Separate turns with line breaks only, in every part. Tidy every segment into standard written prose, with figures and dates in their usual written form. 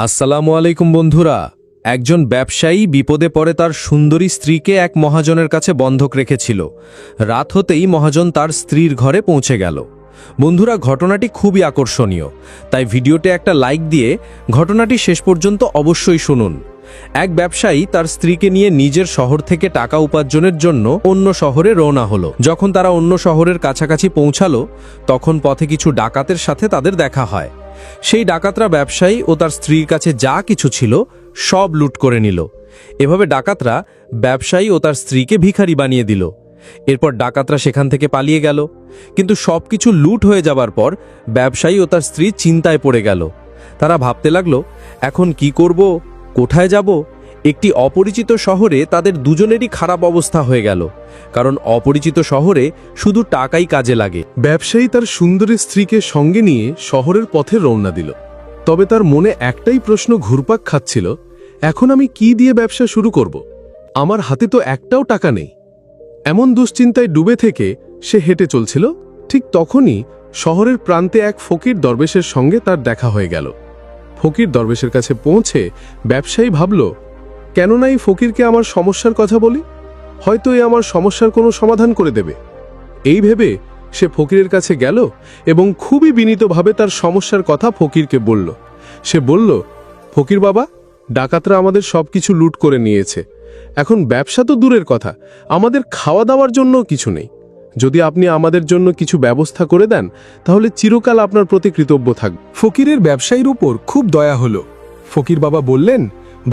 আসসালামু আলাইকুম বন্ধুরা। একজন ব্যবসায়ী বিপদে পড়ে তার সুন্দরী স্ত্রীকে এক মহাজনের কাছে বন্ধক রেখেছিল। রাত হতেই মহাজন তার স্ত্রীর ঘরে পৌঁছে গেল। বন্ধুরা, ঘটনাটি খুবই আকর্ষণীয়, তাই ভিডিওতে একটা লাইক দিয়ে ঘটনাটি শেষ পর্যন্ত অবশ্যই শুনুন। এক ব্যবসায়ী তার স্ত্রীকে নিয়ে নিজের শহর থেকে টাকা উপার্জনের জন্য অন্য শহরে রওনা হলো। যখন তারা অন্য শহরের কাছাকাছি পৌঁছালো, তখন পথে কিছু ডাকাতের সাথে তাদের দেখা হয়। সেই ডাকাতরা ব্যবসায়ী ও তার স্ত্রীর কাছে যা কিছু ছিল সব লুট করে নিল। এভাবে ডাকাতরা ব্যবসায়ী ও তার স্ত্রীকে ভিখারি বানিয়ে দিল। এরপর ডাকাতরা সেখান থেকে পালিয়ে গেল। কিন্তু সবকিছু লুট হয়ে যাবার পর ব্যবসায়ী ও তার স্ত্রী চিন্তায় পড়ে গেল। তারা ভাবতে লাগলো, এখন কি করব, কোথায় যাব? একটি অপরিচিত শহরে তাদের দুজনেরই খারাপ অবস্থা হয়ে গেল, কারণ অপরিচিত শহরে শুধু টাকাই কাজে লাগে।
ব্যবসায়ী তার সুন্দরী স্ত্রীকে সঙ্গে নিয়ে শহরের পথে রওনা দিল। তবে তার মনে একটাই প্রশ্ন ঘুরপাক খাচ্ছিল, এখন আমি কি দিয়ে ব্যবসা শুরু করব? আমার হাতে তো একটাও টাকা নেই। এমন দুশ্চিন্তায় ডুবে থেকে সে হেঁটে চলছিল। ঠিক তখনই শহরের প্রান্তে এক ফকির দরবেশের সঙ্গে তার দেখা হয়ে গেল। ফকির দরবেশের কাছে পৌঁছে ব্যবসায়ী ভাবল, কেননা এই ফকিরকে আমার সমস্যার কথা বলি, হয়তো এ আমার সমস্যার কোনো সমাধান করে দেবে। এই ভেবে সে ফকিরের কাছে গেল এবং খুবই বিনীতভাবে তার সমস্যার কথা ফকিরকে বলল। সে বলল, ফকির বাবা, ডাকাতরা আমাদের সবকিছু লুট করে নিয়েছে। এখন ব্যবসা তো দূরের কথা, আমাদের খাওয়া দাওয়ার জন্য কিছু নেই। যদি আপনি আমাদের জন্য কিছু ব্যবস্থা করে দেন, তাহলে চিরকাল আপনার প্রতি কৃতজ্ঞ থাকব।
ফকিরের ব্যবসায়ীর উপর খুব দয়া হলো। ফকির বাবা বললেন,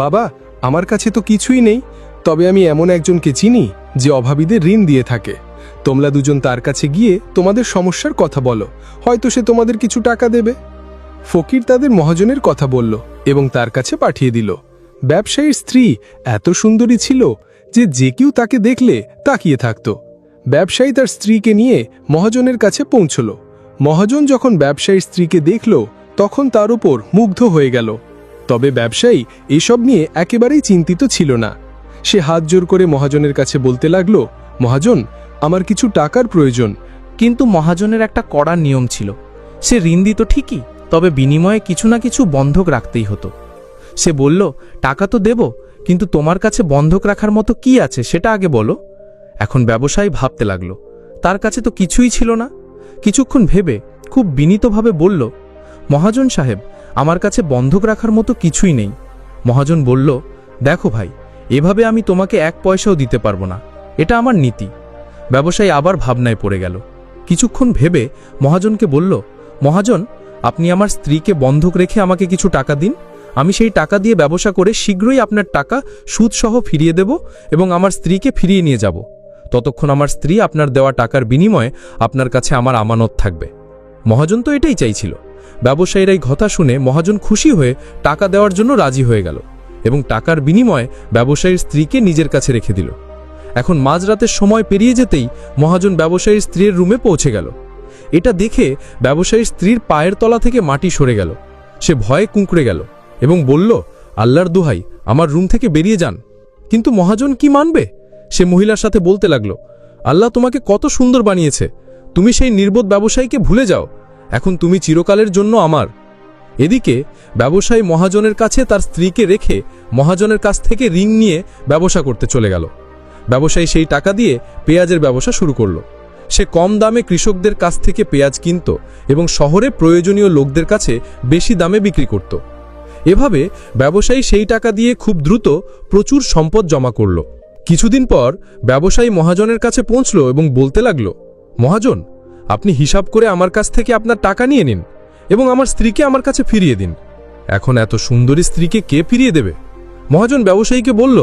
বাবা, আমার কাছে তো কিছুই নেই, তবে আমি এমন একজনকে চিনি যে অভাবীদের ঋণ দিয়ে থাকে। তোমরা দুজন তার কাছে গিয়ে তোমাদের সমস্যার কথা বলো, হয়তো সে তোমাদের কিছু টাকা দেবে। ফকির তাদের মহাজনের কথা বলল এবং তার কাছে পাঠিয়ে দিল। ব্যবসায়ীর স্ত্রী এত সুন্দরী ছিল যে যে কেউ তাকে দেখলে তাকিয়ে থাকত। ব্যবসায়ী তার স্ত্রীকে নিয়ে মহাজনের কাছে পৌঁছল। মহাজন যখন ব্যবসায়ীর স্ত্রীকে দেখল, তখন তার উপর মুগ্ধ হয়ে গেল। তবে ব্যবসায়ী এসব নিয়ে একেবারেই চিন্তিত ছিল না। সে হাত জোর করে মহাজনের কাছে বলতে লাগল, মহাজন, আমার কিছু টাকার প্রয়োজন।
কিন্তু মহাজনের একটা কড়া নিয়ম ছিল। সে ঋণ দিত ঠিকই, তবে বিনিময়ে কিছু না কিছু বন্ধক রাখতেই হতো। সে বলল, টাকা তো দেব, কিন্তু তোমার কাছে বন্ধক রাখার মতো কি আছে সেটা আগে বলো। এখন ব্যবসায়ী ভাবতে লাগল, তার কাছে তো কিছুই ছিল না। কিছুক্ষণ ভেবে খুব বিনীতভাবে বলল, মহাজন সাহেব, আমার কাছে বন্ধক রাখার মতো কিছুই নেই। মহাজন বলল, দেখো ভাই, এভাবে আমি তোমাকে এক পয়সাও দিতে পারবো না, এটা আমার নীতি। ব্যবসায়ী আবার ভাবনায় পড়ে গেল। কিছুক্ষণ ভেবে মহাজনকে বলল, মহাজন, আপনি আমার স্ত্রীকে বন্ধক রেখে আমাকে কিছু টাকা দিন। আমি সেই টাকা দিয়ে ব্যবসা করে শীঘ্রই আপনার টাকা সুদসহ ফিরিয়ে দেব এবং আমার স্ত্রীকে ফিরিয়ে নিয়ে যাব। ততক্ষণ আমার স্ত্রী আপনার দেওয়া টাকার বিনিময়ে আপনার কাছে আমার আমানত থাকবে। মহাজন তো এটাই চাইছিল। ব্যবসায়ীর এই কথা শুনে মহাজন খুশি হয়ে টাকা দেওয়ার জন্য রাজি হয়ে গেল এবং টাকার বিনিময়ে ব্যবসায়ীর স্ত্রীকে নিজের কাছে রেখে দিল। এখন মাঝরাতের সময় পেরিয়ে যেতেই মহাজন ব্যবসায়ীর স্ত্রীর রুমে পৌঁছে গেল। এটা দেখে ব্যবসায়ীর স্ত্রীর পায়ের তলা থেকে মাটি সরে গেল। সে ভয়ে কুঁকড়ে গেল এবং বলল, আল্লাহর দোহাই, আমার রুম থেকে বেরিয়ে যান। কিন্তু মহাজন কি মানবে? সে মহিলার সাথে বলতে লাগল, আল্লাহ তোমাকে কত সুন্দর বানিয়েছে, তুমি সেই নির্বোধ ব্যবসায়ীকে ভুলে যাও। এখন তুমি চিরকালের জন্য আমার। এদিকে ব্যবসায়ী মহাজনের কাছে তার স্ত্রীকে রেখে মহাজনের কাছ থেকে ঋণ নিয়ে ব্যবসা করতে চলে গেল। ব্যবসায়ী সেই টাকা দিয়ে পেঁয়াজের ব্যবসা শুরু করল। সে কম দামে কৃষকদের কাছ থেকে পেঁয়াজ কিনত এবং শহরে প্রয়োজনীয় লোকদের কাছে বেশি দামে বিক্রি করত। এভাবে ব্যবসায়ী সেই টাকা দিয়ে খুব দ্রুত প্রচুর সম্পদ জমা করল। কিছুদিন পর ব্যবসায়ী মহাজনের কাছে পৌঁছল এবং বলতে লাগল, মহাজন, আপনি হিসাব করে আমার কাছ থেকে আপনার টাকা নিয়ে নিন এবং আমার স্ত্রীকে আমার কাছে ফিরিয়ে দিন। এখন এত সুন্দরী স্ত্রীকে কে ফিরিয়ে দেবে? মহাজন ব্যবসায়ীকে বলল,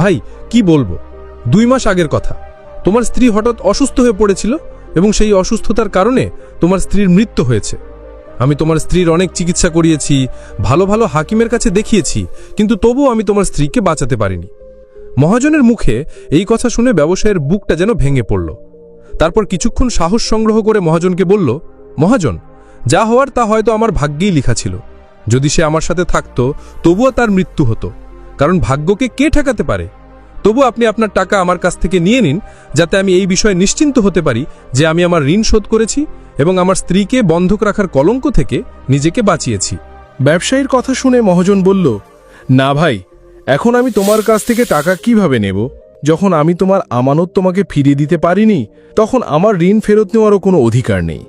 ভাই, কি বলবো, 2 মাস আগের কথা। তোমার স্ত্রী হঠাৎ অসুস্থ হয়ে পড়েছিল এবং সেই অসুস্থতার কারণে তোমার স্ত্রীর মৃত্যু হয়েছে। আমি তোমার স্ত্রীর অনেক চিকিৎসা করিয়েছি, ভালো ভালো হাকিমের কাছে দেখিয়েছি, কিন্তু তবুও আমি তোমার স্ত্রীকে বাঁচাতে পারিনি। মহাজনের মুখে এই কথা শুনে ব্যবসায়ীর বুকটা যেন ভেঙে পড়ল। তারপর কিছুক্ষণ সাহস সংগ্রহ করে মহাজনকে বলল, মহাজন, যা হওয়ার তা হয়তো আমার ভাগ্যেই লেখা ছিল। যদি সে আমার সাথে থাকতো তবুও তার মৃত্যু হতো, কারণ ভাগ্যকে কে ঠেকাতে পারে। তবু আপনি আপনার টাকা আমার কাছ থেকে নিয়ে নিন, যাতে আমি এই বিষয়ে নিশ্চিন্ত হতে পারি যে আমি আমার ঋণ শোধ করেছি এবং আমার স্ত্রীকে বন্ধক রাখার কলঙ্ক থেকে নিজেকে বাঁচিয়েছি।
ব্যবসায়ীর কথা শুনে মহাজন বলল, না ভাই, এখন আমি তোমার কাছ থেকে টাকা কিভাবে নেব? যখন আমি তোমার আমানত তোমাকে ফিরিয়ে দিতে পারিনি, তখন আমার ঋণ ফেরত নেওয়ারও কোনো অধিকার নেই।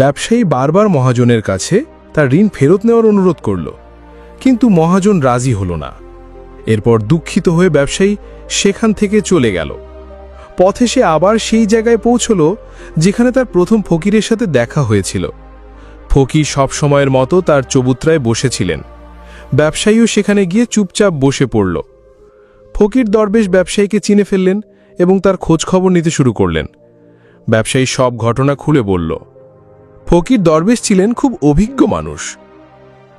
ব্যবসায়ী বারবার মহাজনের কাছে তার ঋণ ফেরত নেওয়ার অনুরোধ করল, কিন্তু মহাজন রাজি হল না। এরপর দুঃখিত হয়ে ব্যবসায়ী সেখান থেকে চলে গেল। পথে সে আবার সেই জায়গায় পৌঁছল যেখানে তার প্রথম ফকিরের সাথে দেখা হয়েছিল। ফকির সব সময়ের মতো তার চবুতরায় বসেছিলেন। ব্যবসায়ীও সেখানে গিয়ে চুপচাপ বসে পড়ল। ফকির দরবেশ ব্যবসায়ীকে চিনে ফেললেন এবং তার খোঁজ খবর নিতে শুরু করলেন। ব্যবসায়ী সব ঘটনা খুলে বলল। ফকির দরবেশ ছিলেন খুব অভিজ্ঞ মানুষ।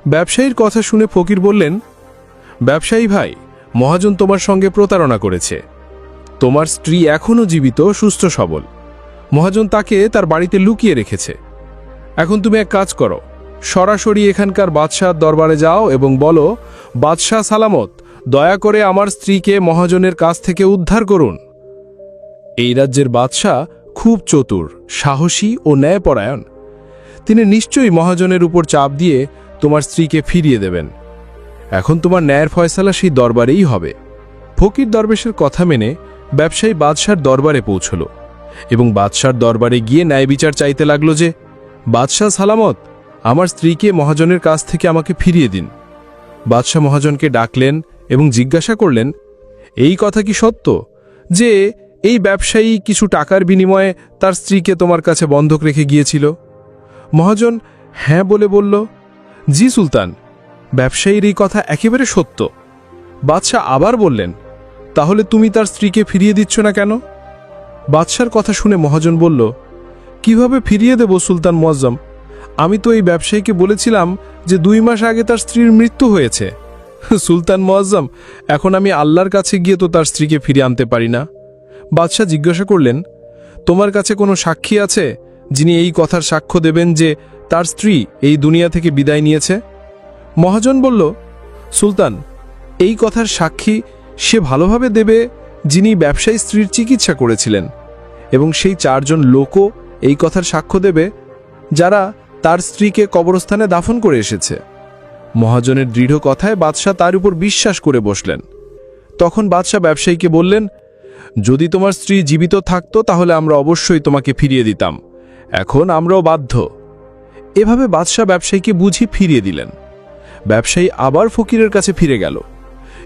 ব্যবসায়ীর কথা শুনে ফকির বললেন, ব্যবসায়ী ভাই, মহাজন তোমার সঙ্গে প্রতারণা করেছে। তোমার স্ত্রী এখনও জীবিত, সুস্থ সবল। মহাজন তাকে তার বাড়িতে লুকিয়ে রেখেছে। এখন তুমি এক কাজ করো, সরাসরি এখানকার বাদশাহর দরবারে যাও এবং বলো, বাদশাহ সালামত, দয়া করে আমার স্ত্রীকে মহাজনের কাছ থেকে উদ্ধার করুন। এই রাজ্যের বাদশাহ খুব চতুর, সাহসী ও ন্যায়পরায়ণ। তিনি নিশ্চয়ই মহাজনের উপর চাপ দিয়ে তোমার স্ত্রীকে ফিরিয়ে দেবেন। এখন তোমার ন্যায়ের ফয়সালা সেই দরবারেই হবে। ফকির দরবেশের কথা মেনে ব্যবসায়ী বাদশার দরবারে পৌঁছল এবং বাদশার দরবারে গিয়ে ন্যায় বিচার চাইতে লাগল যে, বাদশাহ সালামত, আমার স্ত্রীকে মহাজনের কাছ থেকে আমাকে ফিরিয়ে দিন। বাদশাহ মহাজনকে ডাকলেন এবং জিজ্ঞাসা করলেন, এই কথা কি সত্য যে এই ব্যবসায়ী কিছু টাকার বিনিময়ে তার স্ত্রীকে তোমার কাছে বন্ধক রেখে গিয়েছিল? মহাজন হ্যাঁ বলে বলল, জি সুলতান, ব্যবসায়ীর এই কথা একেবারে সত্য। বাদশাহ আবার বললেন, তাহলে তুমি তার স্ত্রীকে ফিরিয়ে দিচ্ছ না কেন? বাদশার কথা শুনে মহাজন বলল, কিভাবে ফিরিয়ে দেব সুলতান মুআজ্জম? আমি তো এই ব্যবসায়ীকে বলেছিলাম যে 2 মাস আগে তার স্ত্রীর মৃত্যু হয়েছে। সুলতান মুআজ্জম, এখন আমি আল্লাহর কাছে গিয়ে তো তার স্ত্রীকে ফিরিয়ে আনতে পারি না। বাদশাহ জিজ্ঞাসা করলেন, তোমার কাছে কোনো সাক্ষী আছে যিনি এই কথার সাক্ষ্য দেবেন যে তার স্ত্রী এই দুনিয়া থেকে বিদায় নিয়েছে? মহাজন বলল, সুলতান, এই কথার সাক্ষী সে ভালোভাবে দেবে যিনি ব্যবসায়ী স্ত্রীর চিকিৎসা করেছিলেন, এবং সেই 4 জন লোকও এই কথার সাক্ষ্য দেবে যারা তার স্ত্রীকে কবরস্থানে দাফন করে এসেছে। মহাজনের দৃঢ় কথায় বাদশাহ তার উপর বিশ্বাস করে বসলেন। তখন বাদশাহ ব্যবসায়ীকে বললেন, যদি তোমার স্ত্রী জীবিত থাকতো তাহলে আমরা অবশ্যই তোমাকে ফিরিয়ে দিতাম, এখন আমরাও বাধ্য। এভাবে বাদশাহ ব্যবসায়ীকে বুঝি ফিরিয়ে দিলেন। ব্যবসায়ী আবার ফকিরের কাছে ফিরে গেল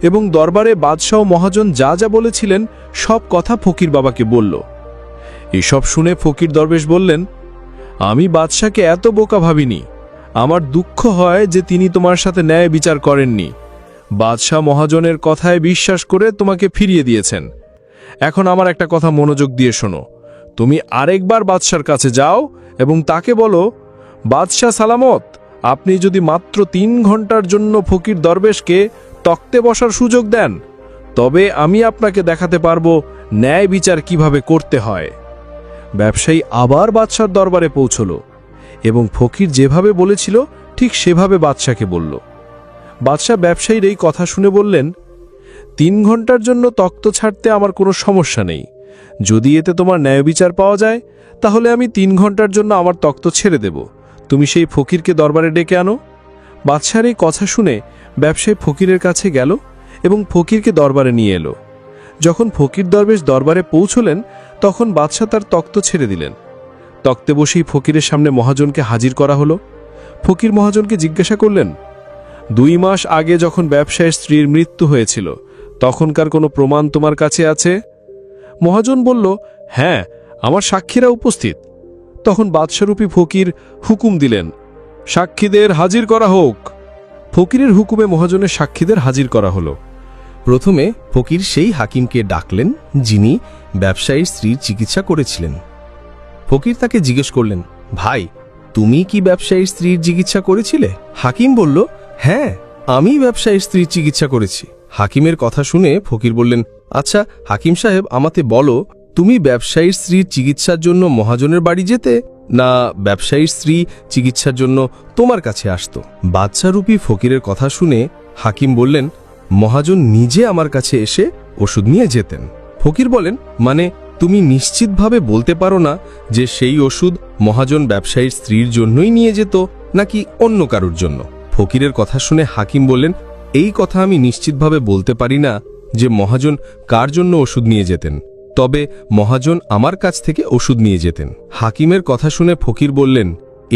এবং দরবারে বাদশাহ ও মহাজন যা যা বলেছিলেন সব কথা ফকির বাবাকে বলল। এসব শুনে ফকির দরবেশ বললেন, আমি বাদশাকে এত বোকা ভাবিনি। আমার দুঃখ হয় যে তিনি তোমার সাথে ন্যায় বিচার করেননি। বাদশাহ মহাজনের কথায় বিশ্বাস করে তোমাকে ফিরিয়ে দিয়েছেন। এখন আমার একটা কথা মনোযোগ দিয়ে শোনো। তুমি আরেকবার বাদশার কাছে যাও এবং তাকে বলো, বাদশাহ সালামত, আপনি যদি মাত্র 3 ঘন্টার জন্য ফকির দরবেশকে তক্তে বসার সুযোগ দেন, তবে আমি আপনাকে দেখাতে পারবো ন্যায় বিচার কিভাবে করতে হয়। ব্যবসায়ী আবার বাদশার দরবারে পৌঁছল এবং ফকির যেভাবে বলেছিল ঠিক সেভাবে বাদশাকে বলল। বাদশাহ ব্যবসায়ীর এই কথা শুনে বললেন, 3 ঘন্টার জন্য তক্ত ছাড়তে আমার কোনো সমস্যা নেই। যদি এতে তোমার ন্যায় বিচার পাওয়া যায় তাহলে আমি 3 ঘন্টার জন্য আমার তক্ত ছেড়ে দেব। তুমি সেই ফকিরকে দরবারে ডেকে আনো। বাদশার এই কথা শুনে ব্যবসায়ী ফকিরের কাছে গেল এবং ফকিরকে দরবারে নিয়ে এলো। যখন ফকির দরবেশ দরবারে পৌঁছলেন তখন বাদশাহ তার তক্ত ছেড়ে দিলেন। তক্তে বসেই ফকিরের সামনে মহাজনকে হাজির করা হলো। ফকির মহাজনকে জিজ্ঞাসা করলেন, 2 মাস আগে যখন ব্যবসায়ীর স্ত্রীর মৃত্যু হয়েছিল তখনকার কোনো প্রমাণ তোমার কাছে আছে? মহাজন বলল, হ্যাঁ, আমার সাক্ষীরা উপস্থিত। তখন বাদশারূপী ফকির হুকুম দিলেন, সাক্ষীদের হাজির করা হোক। ফকিরের হুকুমে মহাজনের সাক্ষীদের হাজির করা হলো।
প্রথমে ফকির সেই হাকিমকে ডাকলেন যিনি ব্যবসায়ীর স্ত্রীর চিকিৎসা করেছিলেন। ফকির তাকে জিজ্ঞেস করলেন, ভাই, তুমি কি ব্যবসায়ীর স্ত্রীর চিকিৎসা করেছিলে? হাকিম বলল, হ্যাঁ, আমি ব্যবসায়ীর স্ত্রীর চিকিৎসা করেছি। হাকিমের কথা শুনে ফকির বললেন, আচ্ছা হাকিম সাহেব, আমাকে বলো, তুমি ব্যবসায়ীর স্ত্রীর চিকিৎসার জন্য মহাজনের বাড়ি যেতে, না ব্যবসায়ীর স্ত্রী চিকিৎসার জন্য তোমার কাছে আসতো? বাদশারূপী ফকিরের কথা শুনে হাকিম বললেন, মহাজন নিজে আমার কাছে এসে ওষুধ নিয়ে যেতেন। ফকির বলেন, মানে তুমি নিশ্চিতভাবে বলতে পারো না যে সেই ওষুধ মহাজন ব্যবসায়ীর স্ত্রীর জন্যই নিয়ে যেত নাকি অন্য কারুর জন্য? ফকিরের কথা শুনে হাকিম বললেন, এই কথা আমি নিশ্চিতভাবে বলতে পারি না যে মহাজন কার জন্য ওষুধ নিয়ে যেতেন, তবে মহাজন আমার কাছ থেকে ওষুধ নিয়ে যেতেন। হাকিমের কথা শুনে ফকির বললেন,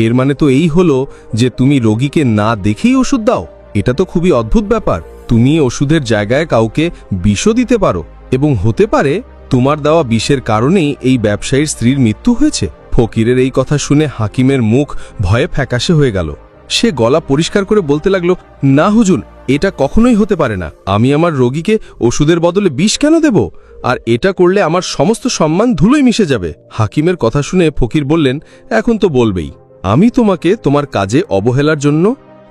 এর মানে তো এই হলো যে তুমি রোগীকে না দেখেই ওষুধ দাও। এটা তো খুবই অদ্ভুত ব্যাপার। তুমি ওষুধের জায়গায় কাউকে বিষও দিতে পারো, এবং হতে পারে তোমার দেওয়া বিষের কারণেই এই ব্যবসায়ীর স্ত্রীর মৃত্যু হয়েছে। ফকিরের এই কথা শুনে হাকিমের মুখ ভয়ে ফ্যাকাশে হয়ে গেল। সে গলা পরিষ্কার করে বলতে লাগলো, না হুজুর, এটা কখনোই হতে পারে না। আমি আমার রোগীকে ওষুধের বদলে বিষ কেন দেব? আর এটা করলে আমার সমস্ত সম্মান ধুলোয় মিশে যাবে। হাকিমের কথা শুনে ফকির বললেন, এখন তো বলবেই, আমি তোমাকে তোমার কাজে অবহেলার জন্য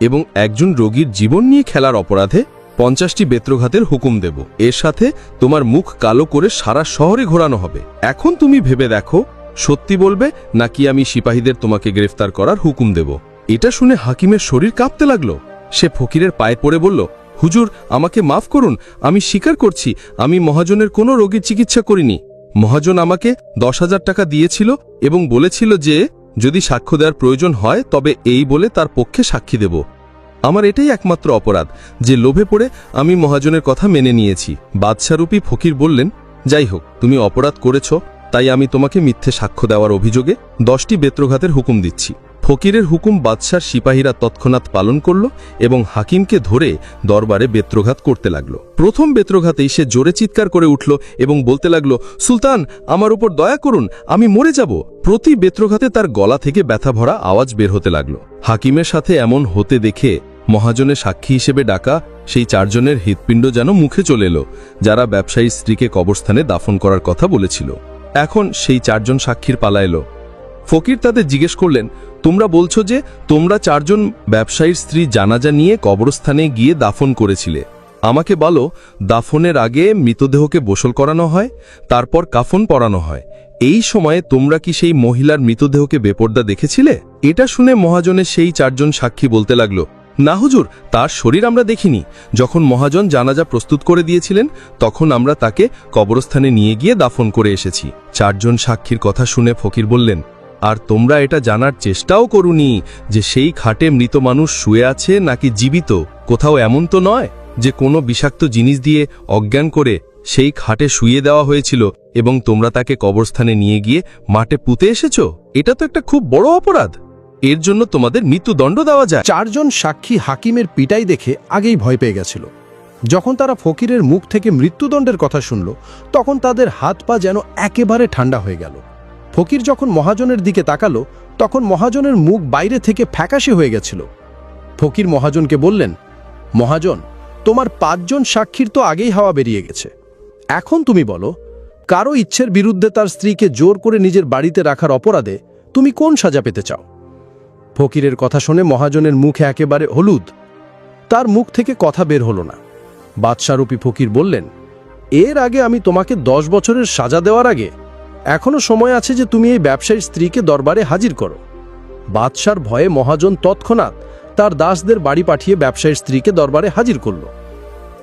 এবং একজন রোগীর জীবন নিয়ে খেলার অপরাধে 50টি বেত্রঘাতের হুকুম দেব। এর সাথে তোমার মুখ কালো করে সারা শহরে ঘোরানো হবে। এখন তুমি ভেবে দেখো, সত্যি বলবে নাকি আমি সিপাহীদের তোমাকে গ্রেফতার করার হুকুম দেব। এটা শুনে হাকিমের শরীর কাঁপতে লাগলো। সে ফকিরের পায়ে পড়ে বলল, হুজুর, আমাকে মাফ করুন। আমি স্বীকার করছি আমি মহাজনের কোনো রোগীর চিকিৎসা করিনি। মহাজন আমাকে 10,000 টাকা দিয়েছিল এবং বলেছিল যে যদি সাক্ষ্য দেওয়ার প্রয়োজন হয় তবে এই বলে তার পক্ষে সাক্ষী দেব। আমার এটাই একমাত্র অপরাধ যে লোভে পড়ে আমি মহাজনের কথা মেনে নিয়েছি। বাদশারূপী ফকির বললেন, যাই হোক, তুমি অপরাধ করেছ, তাই আমি তোমাকে মিথ্যে সাক্ষ্য দেওয়ার অভিযোগে 10টি বেত্রঘাতের হুকুম দিচ্ছি। ফকিরের হুকুম বাদশার সিপাহীরা তৎক্ষণাৎ পালন করল এবং হাকিমকে ধরে দরবারে বেত্রঘাত করতে লাগল। প্রথম বেত্রঘাতেই সে জোরে চিৎকার করে উঠল এবং বলতে লাগল, সুলতান, আমার উপর দয়া করুন, আমি মরে যাব। প্রতি বেত্রঘাতে তার গলা থেকে ব্যথা ভরা আওয়াজ বের হতে লাগল। হাকিমের সাথে এমন হতে দেখে মহাজনের সাক্ষী হিসেবে ডাকা সেই 4 জনের হৃৎপিণ্ড যেন মুখে চলে এলো, যারা ব্যবসায়ীর স্ত্রীকে কবরস্থানে দাফন করার কথা বলেছিল। এখন সেই 4 জন সাক্ষীর পালা এলো। ফকির তাদের জিজ্ঞেস করলেন, তোমরা বলছো যে তোমরা 4 জন ব্যবসায়ীর স্ত্রী জানাজা নিয়ে কবরস্থানে গিয়ে দাফন করেছিলে। আমাকে বলো, দাফনের আগে মৃতদেহকে গোসল করানো হয়, তারপর কাফন পরানো হয়। এই সময়ে তোমরা কি সেই মহিলার মৃতদেহকে বেপর্দা দেখেছিলে? এটা শুনে মহাজনের সেই 4 জন সাক্ষী বলতে লাগলো, না হুজুর, তার শরীর আমরা দেখিনি। যখন মহাজন জানাজা প্রস্তুত করে দিয়েছিলেন তখন আমরা তাকে কবরস্থানে নিয়ে গিয়ে দাফন করে এসেছি। 4 জন সাক্ষীর কথা শুনে ফকির বললেন, আর তোমরা এটা জানার চেষ্টাও করুনি যে সেই খাটে মৃত মানুষ শুয়ে আছে নাকি জীবিত? কোথাও এমন তো নয় যে কোনো বিষাক্ত জিনিস দিয়ে অজ্ঞান করে সেই খাটে শুইয়ে দেওয়া হয়েছিল এবং তোমরা তাকে কবরস্থানে নিয়ে গিয়ে মাঠে পুঁতে এসেছো? এটা তো একটা খুব বড় অপরাধ। এর জন্য তোমাদের মৃত্যুদণ্ড দেওয়া যায়।
4 জন সাক্ষী হাকিমের পিটাই দেখে আগেই ভয় পেয়ে গেছিল। যখন তারা ফকিরের মুখ থেকে মৃত্যুদণ্ডের কথা শুনল তখন তাদের হাত পা যেন একেবারে ঠান্ডা হয়ে গেল। ফকির যখন মহাজনের দিকে তাকালো তখন মহাজনের মুখ বাইরে থেকে ফ্যাকাশে হয়ে গেছিল। ফকির মহাজনকে বললেন, মহাজন, তোমার 5 জন সাক্ষীর তো আগেই হাওয়া বেরিয়ে গেছে। এখন তুমি বলো, কারো ইচ্ছের বিরুদ্ধে তার স্ত্রীকে জোর করে নিজের বাড়িতে রাখার অপরাধে তুমি কোন সাজা পেতে চাও? ফকিরের কথা শুনে মহাজনের মুখে একেবারে হলুদ। তার মুখ থেকে কথা বের হলো না। বাদশারূপী ফকির বললেন, এর আগে আমি তোমাকে 10 বছরের সাজা দেওয়ার আগে এখনো সময় আছে যে তুমি এই ব্যবসায়ীর স্ত্রীকে দরবারে হাজির করো। বাদশার ভয়ে মহাজন তৎক্ষণাৎ তার দাসদের বাড়ি পাঠিয়ে ব্যবসায়ীর স্ত্রীকে দরবারে হাজির করল।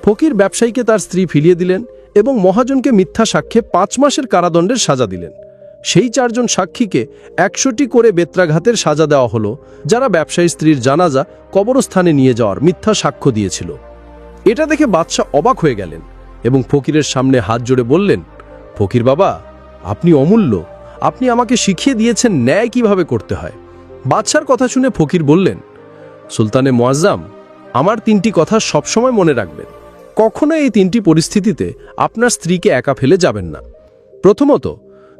ফকির ব্যবসায়ীকে তার স্ত্রী ফিরিয়ে দিলেন এবং মহাজনকে মিথ্যা সাক্ষ্যে 5 মাসের কারাদণ্ডের সাজা দিলেন। সেই 4 জন সাক্ষীকে 100টি করে বেত্রাঘাতের সাজা দেওয়া হলো, যারা ব্যবসায়ী স্ত্রীর জানাজা কবরস্থানে নিয়ে যাওয়ার মিথ্যা সাক্ষ্য দিয়েছিল। এটা দেখে বাদশা অবাক হয়ে গেলেন এবং ফকিরের সামনে হাত জোড়ে বললেন, ফকির বাবা, আপনি অমূল্য। আপনি আমাকে শিখিয়ে দিয়েছেন ন্যায় কিভাবে করতে হয়। বাদশার কথা শুনে ফকির বললেন, সুলতানে মুআজ্জাম, আমার 3টি কথা সবসময় মনে রাখবেন। কখনো এই 3টি পরিস্থিতিতে আপনার স্ত্রীকে একা ফেলে যাবেন না। প্রথমত,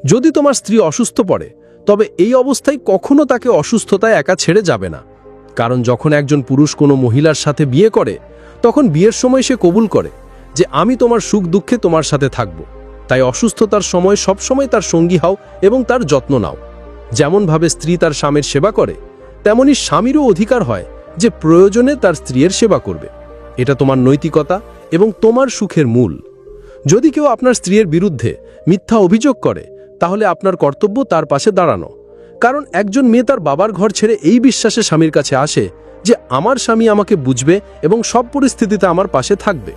যদি তোমার স্ত্রী অসুস্থ পড়ে তবে এই অবস্থায় কখনো তাকে অসুস্থতায় একা ছেড়ে যাবে না। কারণ যখন একজন পুরুষ কোনো মহিলার সাথে বিয়ে করে তখন বিয়ের সময় সে কবুল করে যে আমি তোমার সুখ দুঃখে তোমার সাথে থাকব। তাই অসুস্থতার সময় সবসময় তার সঙ্গী হও এবং তার যত্ন নাও। যেমনভাবে স্ত্রী তার স্বামীর সেবা করে তেমনি স্বামীরও অধিকার হয় যে প্রয়োজনে তার স্ত্রীর সেবা করবে। এটা তোমার নৈতিকতা এবং তোমার সুখের মূল। যদি কেউ আপনার স্ত্রীর বিরুদ্ধে মিথ্যা অভিযোগ করে তাহলে আপনার কর্তব্য তার পাশে দাঁড়ানো। কারণ একজন মেয়ে তার বাবার ঘর ছেড়ে এই বিশ্বাসে স্বামীর কাছে আসে যে আমার স্বামী আমাকে বুঝবে এবং সব পরিস্থিতিতে আমার পাশে থাকবে।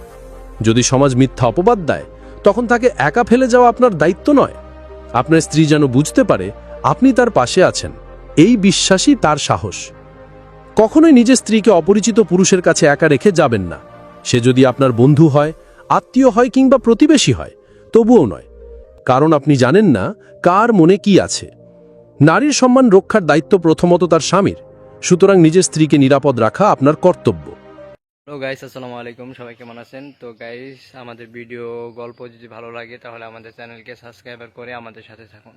যদি সমাজ মিথ্যা অপবাদ দেয় তখন তাকে একা ফেলে যাওয়া আপনার দায়িত্ব নয়। আপনার স্ত্রী যেন বুঝতে পারে আপনি তার পাশে আছেন। এই বিশ্বাসই তার সাহস।
কখনোই নিজের স্ত্রীকে অপরিচিত পুরুষের কাছে একা রেখে যাবেন না। সে যদি আপনার বন্ধু হয়, আত্মীয় হয় কিংবা প্রতিবেশী হয়, তবুও নয়। কারণ আপনি জানেন না কার মনে কি আছে। নারীর সম্মান রক্ষার দায়িত্ব প্রথমত তার স্বামীর, সুতরাং নিজের স্ত্রীকে নিরাপদ রাখা আপনার কর্তব্য।
হ্যালো গাইস, আসসালামু আলাইকুম। সবাই কেমন আছেন? তো গাইস, আমাদের ভিডিও গল্প যদি ভালো লাগে তাহলে আমাদের চ্যানেলকে সাবস্ক্রাইব করে আমাদের সাথে থাকুন।